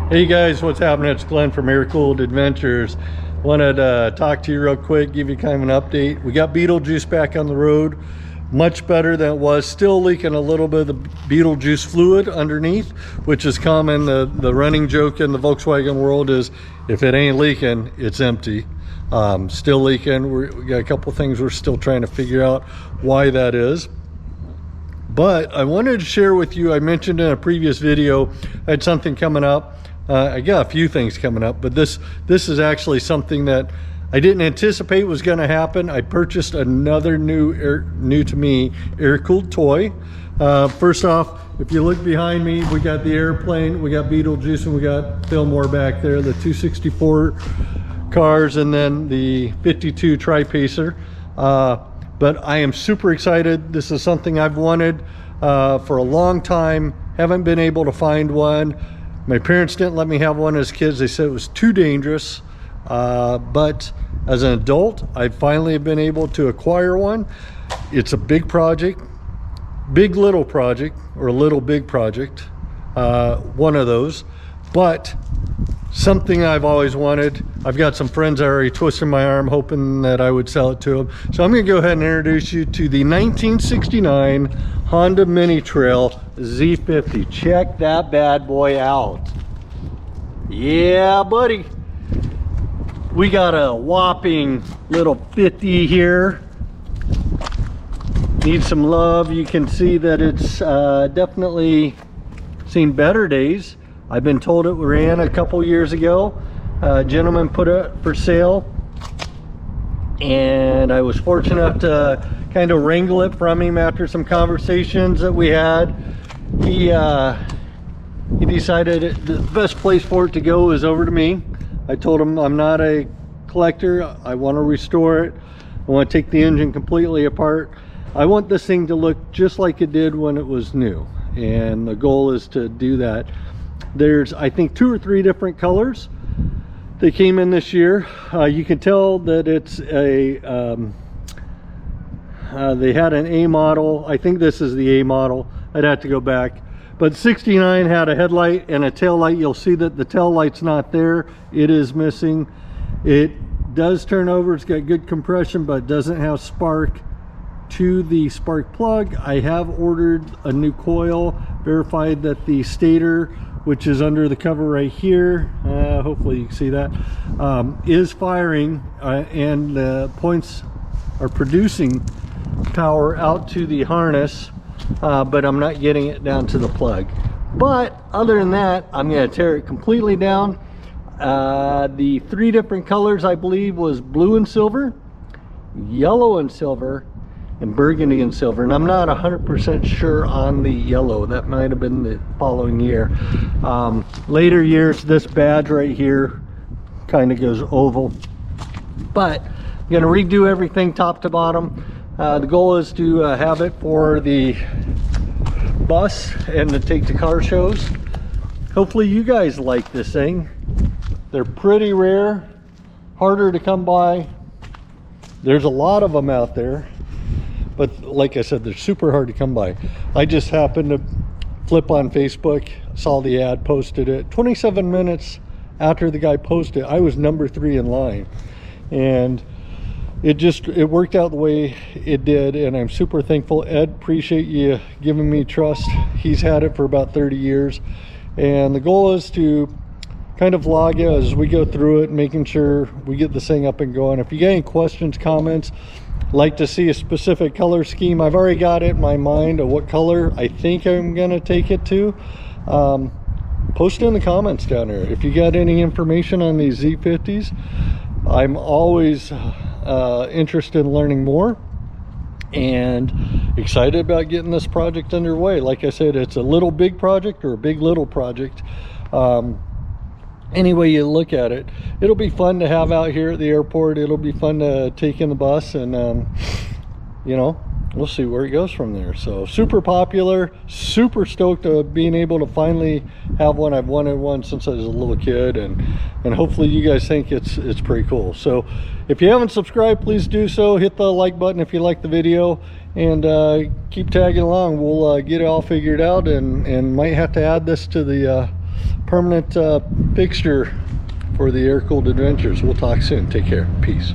Hey guys, what's happening? It's Glenn from Air Cooled Adventures. Wanted to talk to you real quick, give you kind of an update. We got Beetlejuice back on the road, much better than it was. Still leaking a little bit of the Beetlejuice fluid underneath, which is common. The running joke in the Volkswagen world is if it ain't leaking, it's empty. Still leaking. We got a couple things we're still trying to figure out why that is. But I wanted to share with you, I mentioned in a previous video, I had something coming up. I got a few things coming up, but this is actually something that I didn't anticipate was going to happen. I purchased another new to me air-cooled toy. First off, if you look behind me, we got the airplane, we got Beetlejuice, and we got Fillmore back there, the 264 cars, and then the 52 Tri-Pacer. But I am super excited. This is something I've wanted for a long time. Haven't been able to find one. My parents didn't let me have one as kids. They said it was too dangerous. But as an adult, I finally have been able to acquire one. It's a big project, big little project, or a little big project. One of those, but something I've always wanted. I've got some friends that are already twisting my arm hoping that I would sell it to them. So I'm going to go ahead and introduce you to the 1969 Honda Mini Trail Z50. Check that bad boy out. Yeah, buddy. We got a whopping little 50 here. Needs some love. You can see that it's definitely seen better days. I've been told it ran a couple years ago. A gentleman put it for sale, and I was fortunate enough to kind of wrangle it from him after some conversations that we had. He decided the best place for it to go is over to me. I told him I'm not a collector. I want to restore it. I want to take the engine completely apart. I want this thing to look just like it did when it was new, and the goal is to do that. There's, I think, 2 or 3 different colors they came in this year. You can tell that it's a they had an A model. I think this is the A model. I'd have to go back, but 69 had a headlight and a tail light. You'll see that the tail light's not there. It is missing. It does turn over. It's got good compression, but doesn't have spark to the spark plug. I have ordered a new coil, verified that the stator, which is under the cover right here, hopefully you can see that, is firing, and the points are producing power out to the harness, but I'm not getting it down to the plug. But other than that, I'm going to tear it completely down. The 3 different colors, I believe, was blue and silver, yellow and silver, and burgundy and silver, and I'm not 100% sure on the yellow. That might have been the following year. Later years, this badge right here kind of goes oval, but I'm going to redo everything top to bottom. The goal is to have it for the bus and to take to car shows. Hopefully you guys like this thing. They're pretty rare, harder to come by. There's a lot of them out there, but like I said, they're super hard to come by. I just happened to flip on Facebook, saw the ad, posted it. 27 minutes after the guy posted, I was number 3 in line. And it worked out the way it did, and I'm super thankful. Ed, appreciate you giving me trust. He's had it for about 30 years. And the goal is to kind of vlog it as we go through it, making sure we get this thing up and going. If you got any questions, comments, like to see a specific color scheme, I've already got it in my mind of what color I think I'm gonna take it to. Post it in the comments down there if you got any information on these Z50s. I'm always interested in learning more and excited about getting this project underway. Like I said, it's a little big project or a big little project. Any way you look at it, it'll be fun to have out here at the airport. It'll be fun to take in the bus, and you know, we'll see where it goes from there. So super popular, super stoked of being able to finally have one. I've wanted one since I was a little kid, and hopefully you guys think it's pretty cool. So if you haven't subscribed, please do so. Hit the like button if you like the video, and keep tagging along. We'll get it all figured out, and might have to add this to the permanent fixture for the air-cooled adventures. We'll talk soon. Take care. Peace.